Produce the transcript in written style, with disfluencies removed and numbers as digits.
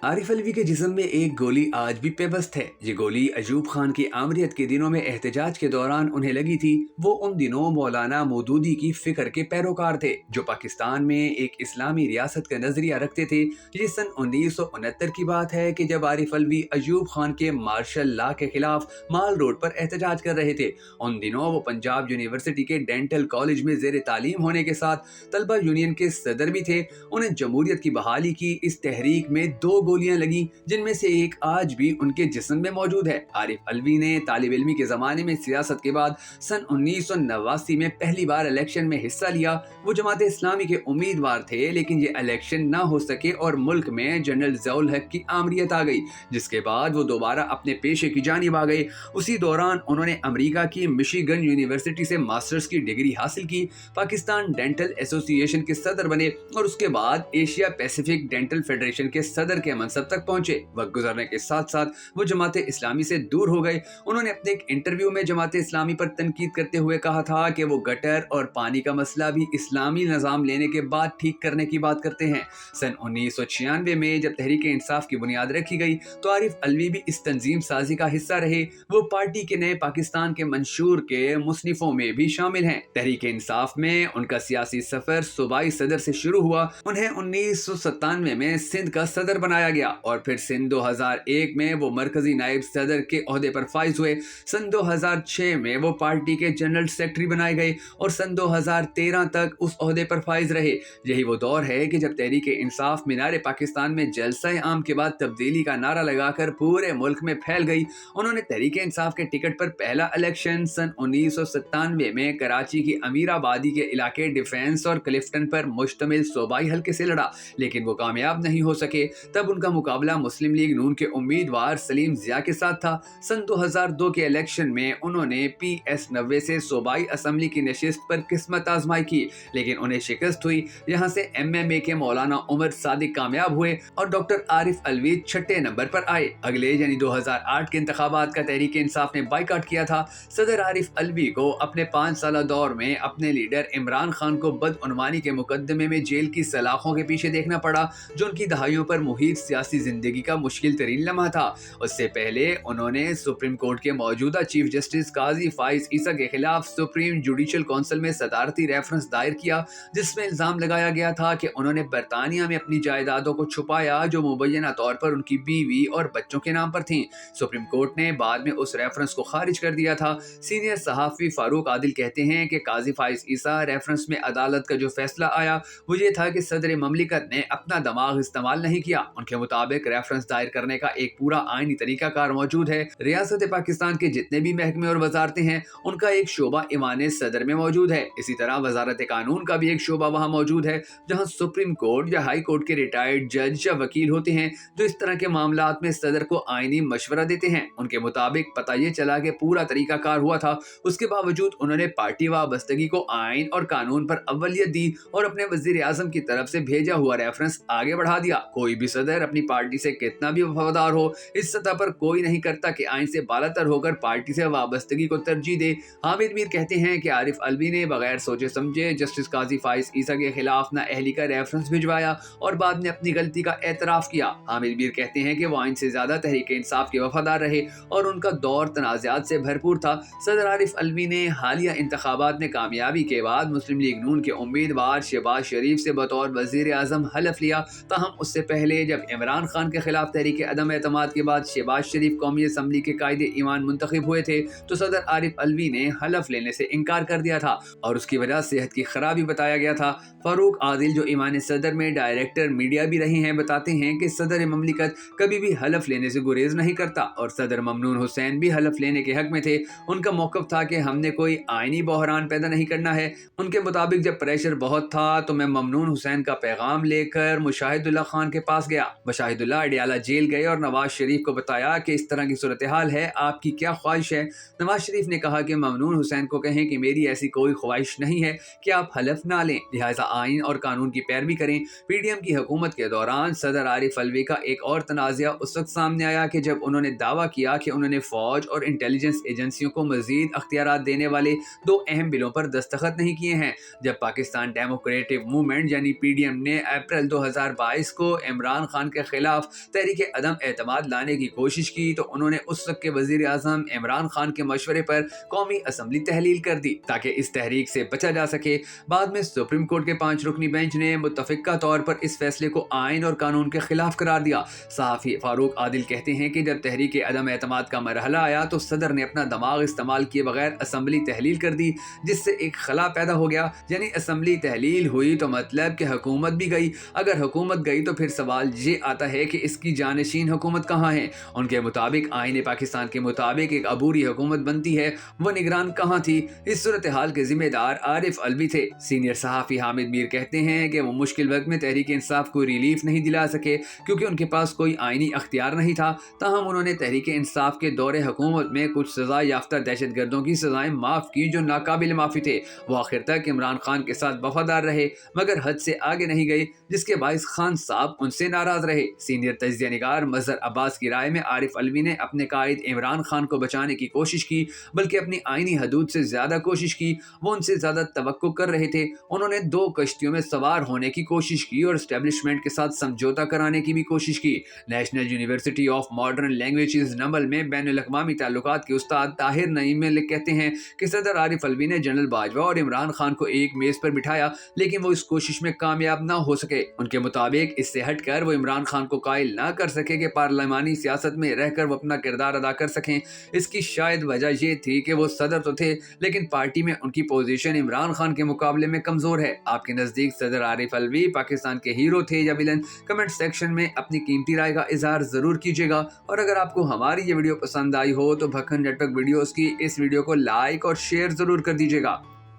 आरिफ अलवी के जिस्म में एक गोली आज भी पेबस्त है। ये गोली अयूब खान की आमरीत के दिनों में एहतजाज के दौरान उन्हें लगी थी। वो उन दिनों मौलाना मौदूदी की फिक्र के पैरोकार थे, जो पाकिस्तान में एक इस्लामी रियासत का नजरिया रखते थे। ये सन 1969 की बात है कि जब आरिफ अलवी अयूब खान के मार्शल लॉ के खिलाफ माल रोड पर एहतजाज कर रहे थे। उन दिनों वो पंजाब यूनिवर्सिटी के डेंटल कॉलेज में जेर तालीम होने के साथ तलबा यूनियन के सदर भी थे। उन्हें जमहूरियत की बहाली की इस तहरीक में 2 गोलियां लगी, जिनमें से एक आज भी उनके जिस्म में मौजूद है। आरिफ अलवी ने तालिब इल्मी के जमाने में सियासत के बाद सन 1989 में पहली बार इलेक्शन में हिस्सा लिया। वो जमात इस्लामी के उम्मीदवार थे, लेकिन ये इलेक्शन ना हो सके और मुल्क में जनरल ज़ियाउल हक की आमरीत आ गई, जिसके बाद वो दोबारा अपने पेशे की जानिब आ गए। उसी दौरान उन्होंने अमेरिका की मिशिगन यूनिवर्सिटी से मास्टर्स की डिग्री हासिल की, पाकिस्तान डेंटल एसोसिएशन के सदर बने और उसके बाद एशिया पैसिफिक डेंटल फेडरेशन के सदर के मनसब तक पहुंचे। वक्त गुजरने के साथ साथ वो जमात इस्लामी से दूर हो गए। उन्होंने अपने एक इंटरव्यू में जमात इस्लामी पर तनकीद करते हुए कहा था कि वो गटर और पानी का मसला भी इस्लामी निज़ाम लेने के बाद ठीक करने की बात करते हैं। सन 1996 में जब तहरीक इंसाफ की बुनियाद रखी गई तो आरिफ अलवी भी इस तंजीम साजी का हिस्सा रहे। वो पार्टी के नए पाकिस्तान के मंशूर के मुसनिफों में भी शामिल हैं। तहरीक इंसाफ में उनका सियासी सफर सूबाई सदर से शुरू हुआ। उन्हें 1997 में सिंध का सदर बनाया गया और फिर सन 2001 में वो मरकजी नायब सदर के ओहदे पर फाइज हुए। सन 2006 में वो पार्टी के जनरल सेक्रेटरी बनाए गए और सन 2013 तक उस ओहदे पर फाइज रहे। यही वो दौर है कि जब तहरीक इंसाफ मीनार पाकिस्तान में जलसा आम के बाद तब्दीली का नारा लगाकर पूरे मुल्क में फैल गई। उन्होंने तहरीक इंसाफ के टिकट पर पहला इलेक्शन सन 1997 में कराची की अमीराबादी के इलाके डिफेंस और क्लिफ्टन पर मुश्तमिल सूबाई हल्के से लड़ा, लेकिन वो कामयाब नहीं हो सके। तब उनका मुकाबला मुस्लिम लीग नून के उम्मीदवार सलीम जिया के साथ था। सन 2002 के इलेक्शन में उन्होंने PS90 से सूबाई असम्बली की नशिस्त पर किस्मत आजमाई की, लेकिन उन्हें शिकस्त हुई। यहाँ से MMA के मौलाना उमर सादिक कामयाब हुए और डॉक्टर आरिफ अलवी छठे नंबर पर आए। अगले यानी 2008 के इंतखाबात का तहरीक इंसाफ ने बाइकाट किया था। सदर आरिफ अलवी को अपने 5 साल दौर में अपने लीडर इमरान खान को बदउनवानी के मुकदमे में जेल की सलाखों के पीछे देखना पड़ा, जो उनकी दहाइयों पर मुहित सियासी जिंदगी का मुश्किल तरीन लम्हा था। उससे पहले उन्होंने सुप्रीम कोर्ट के मौजूदा चीफ जस्टिस काजी फाइज ईसा के खिलाफ सुप्रीम जुडिशल काउंसिल में सदारती रेफरेंस दायर किया, जिसमें इल्जाम लगाया गया था कि उन्होंने बरतानिया में अपनी जायदादों को छुपाया, जो मुबैना तौर पर उनकी बीवी और बच्चों के नाम पर थीं। सुप्रीम कोर्ट ने बाद में उस रेफरेंस को खारिज कर दिया था। सीनियर सहाफी फारूक आदिल कहते हैं कि काजी फाइज ईसा रेफरेंस में अदालत का जो फैसला आया वो ये था कि सदर ममलिकत ने अपना दिमाग इस्तेमाल नहीं किया। उनके मुताबिक रेफरेंस दायर करने का एक पूरा आईनी तरीकाकार मौजूद है। रियासत पाकिस्तान के जितने भी महकमे और वजारतें हैं, उनका एक शोबा ईवान सदर में मौजूद है। इसी तरह वजारत कानून का भी एक शोबा वहाँ मौजूद है, जहाँ सुप्रीम कोर्ट या हाई कोर्ट के रिटायर्ड जज या वकील होते हैं, जो इस तरह के मामलात में सदर को आईनी मशवरा देते हैं। उनके मुताबिक पता ये चला कि पूरा तरीकाकार हुआ था, उसके बावजूद उन्होंने पार्टी वाबस्तगी को आइन और कानून पर अव्वलियत दी और अपने वजीर आजम की तरफ से भेजा हुआ रेफरेंस आगे बढ़ा दिया। कोई भी सदर अपनी पार्टी से कितना भी वफादार हो, इस सतह पर कोई नहीं करता कि आइन से बालातर होकर पार्टी से वाबस्तगी को तरजीह दे। हामिद मीर कहते हैं कि आरिफ अलवी ने बगैर सोचे समझे जस्टिस काजी फाइज ईसा के खिलाफ नाअहली का रेफरेंस भिजवाया और बाद में अपनी गलती का एतराफ किया। हामिद मीर कहते हैं कि वो आइन से ज्यादा तहरीक इंसाफ के वफादार रहे और उनका दौर तनाज़ात से भरपूर था। सदर आरिफ अलवी ने हालिया इंतखाबात में कामयाबी के बाद मुस्लिम लीग नून के उम्मीदवार शहबाज शरीफ से बतौर वजीर आजम हलफ लिया। ताहम उससे पहले जब इमरान खान के खिलाफ तहरीक अदम एतमाद के बाद शहबाज शरीफ कौमी असम्बली के कायदे ईमान मुंतखब हुए थे, तो सदर आरिफ अलवी ने हलफ लेने से इनकार कर दिया था और उसकी वजह सेहत की खराबी बताया गया था। फारूक आदिल, जो ईमान सदर में डायरेक्टर मीडिया भी रहे हैं, बताते हैं कि सदर ममलिकत कभी भी हलफ लेने से गुरेज नहीं करता और सदर ममनून हुसैन भी हलफ लेने के हक में थे। उनका मौक़िफ़ था कि हमने कोई आइनी बहरान पैदा नहीं करना है। उनके मुताबिक जब प्रेशर बहुत था तो मैं ममनून हुसैन का पैगाम लेकर मुशाहिदुल्लाह खान के पास गया। मुशाहिदुल्लाह अडियाला जेल गए और नवाज शरीफ को बताया कि इस तरह की सूरत हाल है, आपकी क्या ख्वाहिश है। नवाज शरीफ ने कहा कि ममनून हुसैन को कहें कि मेरी ऐसी कोई ख्वाहिश नहीं है कि आप हलफ ना लें, लिहाजा आइन और कानून की पैरवी करें। PDM की हुकूमत के दौरान सदर आरिफ अलवी का एक और तनाज़ा उस वक्त सामने आया कि जब उन्होंने दावा किया कि उन्होंने फौज और इंटेलिजेंस एजेंसियों को मजीद अख्तियारात देने वाले 2 अहम बिलों पर दस्तखत नहीं किए हैं। जब पाकिस्तान डेमोक्रेटिक मूवमेंट यानी PDM ने अप्रैल 2022 को इमरान खान کے خلاف تحریک عدم اعتماد لانے کی کوشش کی تو انہوں نے اس وقت کے وزیر اعظم عمران خان کے مشورے پر قومی اسمبلی تحلیل کر دی تاکہ اس تحریک سے بچا جا سکے۔ بعد میں سپریم کورٹ کے 5 رکنی بینچ نے متفقہ طور پر اس فیصلے کو آئین اور قانون کے خلاف قرار دیا۔ صحافی فاروق عادل کہتے ہیں کہ جب تحریک عدم اعتماد کا مرحلہ آیا تو صدر نے اپنا دماغ استعمال کیے بغیر اسمبلی تحلیل کر دی، جس سے ایک خلا پیدا ہو گیا، یعنی اسمبلی تحلیل ہوئی تو مطلب کہ حکومت بھی گئی۔ اگر حکومت گئی تو پھر سوال یہ آتا ہے کہ اس کی جانشین حکومت کہاں ہے؟ ان کے مطابق آئین پاکستان کے مطابق ایک عبوری حکومت بنتی ہے، وہ نگران کہاں تھی؟ اس صورتحال کے ذمہ دار عارف الوی تھے۔ سینئر صحافی حامد میر کہتے ہیں کہ وہ مشکل وقت میں تحریک انصاف کو ریلیف نہیں دلا سکے کیونکہ ان کے پاس کوئی آئینی اختیار نہیں تھا، تاہم انہوں نے تحریک انصاف کے دور حکومت میں کچھ سزا یافتہ دہشت گردوں کی سزائیں معاف کی جو ناقابل معافی تھے۔ وہ آخر تک عمران خان کے ساتھ وفادار رہے مگر حد سے آگے نہیں گئے، جس کے باعث خان صاحب ان سے ناراض رہے۔ سینئر تجزیہ نگار مظہر عباس کی رائے میں عارف الوی نے اپنے قائد عمران خان کو بچانے کی کوشش کی بلکہ اپنی آئینی حدود سے زیادہ کوشش کی۔ وہ ان سے زیادہ توقع کر رہے تھے۔ انہوں نے 2 کشتیوں میں سوار ہونے کی کوشش کی اور اسٹیبلشمنٹ کے ساتھ سمجھوتہ کرانے کی بھی کوشش کی۔ National university of modern languages nimble میں بین الاقوامی تعلقات کے استاد طاہر نعیم ملک کہتے ہیں کہ صدر عارف الوی نے جنرل باجوہ اور عمران خان کو ایک میز پر بٹھایا لیکن وہ اس کوشش میں کامیاب نہ ہو سکے۔ ان کے مطابق اس سے ہٹ کر وہ عمران خان کو قائل نہ کر سکے کہ پارلیمانی سیاست میں رہ کر وہ اپنا کردار ادا کر سکیں۔ اس کی شاید وجہ یہ تھی کہ وہ صدر تو تھے لیکن پارٹی میں ان کی پوزیشن عمران خان کے مقابلے میں کمزور ہے۔ آپ کے نزدیک صدر عارف الوی پاکستان کے ہیرو تھے یا ویلن؟ کمنٹ سیکشن میں اپنی قیمتی رائے کا اظہار ضرور کیجیے گا، اور اگر آپ کو ہماری یہ ویڈیو پسند آئی ہو تو بھکن نیٹ ورک ویڈیوز کی اس ویڈیو کو لائک اور شیئر ضرور کر دیجیے گا۔